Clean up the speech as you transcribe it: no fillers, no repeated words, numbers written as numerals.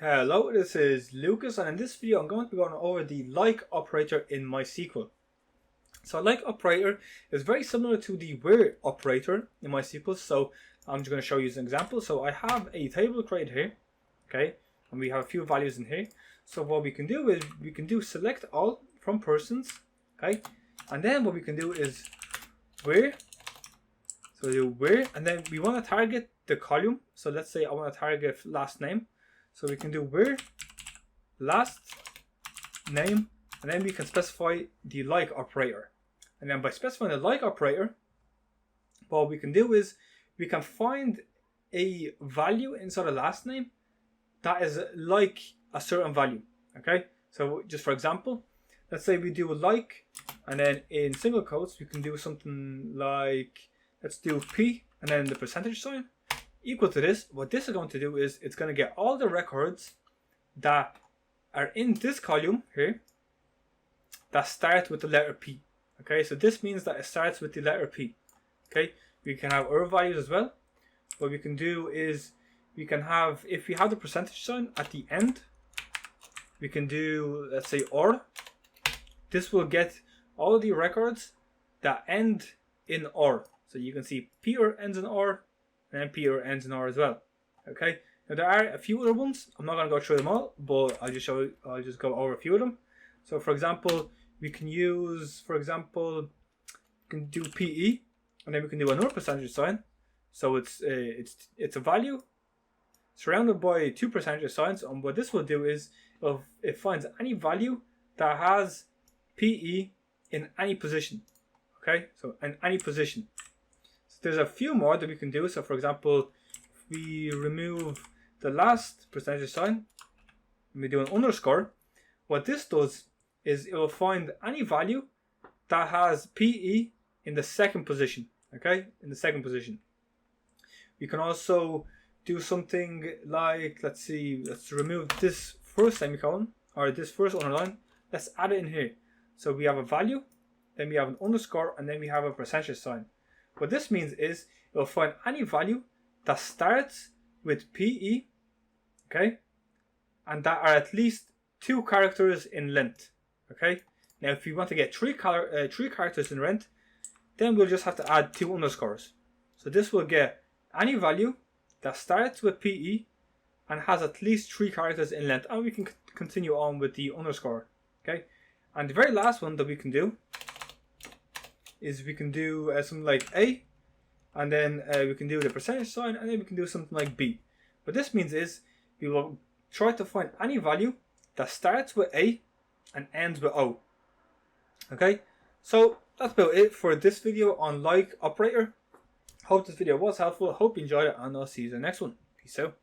Hello, this is Lucas, and in this video I'm going to be going over the like operator in MySQL. So like operator is very similar to the where operator in MySQL, so I'm just going to show you an example. So I have a table created here, okay, and we have a few values in here. So what we can do is we can do select all from persons, okay, and then what we can do is where. So do where, and then we want to target the column. So let's say I want to target last name. So we can do where last name, and then we can specify the like operator. And then by specifying the like operator, what we can do is we can find a value inside the last name that is like a certain value. Okay, so just for example, let's say we do a like, and then in single quotes we can do something like, let's do p and then the percentage sign equal to this. What this is going to do is it's going to get all the records that are in this column here that start with the letter P. Okay, so this means that it starts with the letter P. Okay, we can have other values as well. What we can do is we can have, if we have the percentage sign at the end, we can do, let's say, or. This will get all of the records that end in or. So you can see Peter ends in or, and Peter ends in R as well. Okay. Now there are a few other ones. I'm not going to go through them all, but I'll just go over a few of them. So for example, we can use, we can do PE, and then we can do another percentage sign. So it's a value surrounded by two percentage signs. And what this will do is it finds any value that has PE in any position. Okay. So in any position. There's a few more that we can do. So for example, if we remove the last percentage sign and we do an underscore, what this does is it will find any value that has PE in the second position. Okay, in the second position. We can also do something like, let's remove this first semicolon or this first underline. Let's add it in here. So we have a value, then we have an underscore, and then we have a percentage sign. What this means is it will find any value that starts with PE, okay, and that are at least 2 characters in length, okay. Now, if you want to get three characters in length, then we'll just have to add 2 underscores. So this will get any value that starts with PE and has at least 3 characters in length, and we can continue on with the underscore, okay. And the very last one that we can do is we can do something like A, and then we can do the percentage sign, and then we can do something like B. What this means is we will try to find any value that starts with A and ends with O. Okay, so that's about it for this video on like operator. Hope this video was helpful. Hope you enjoyed it, and I'll see you in the next one. Peace out.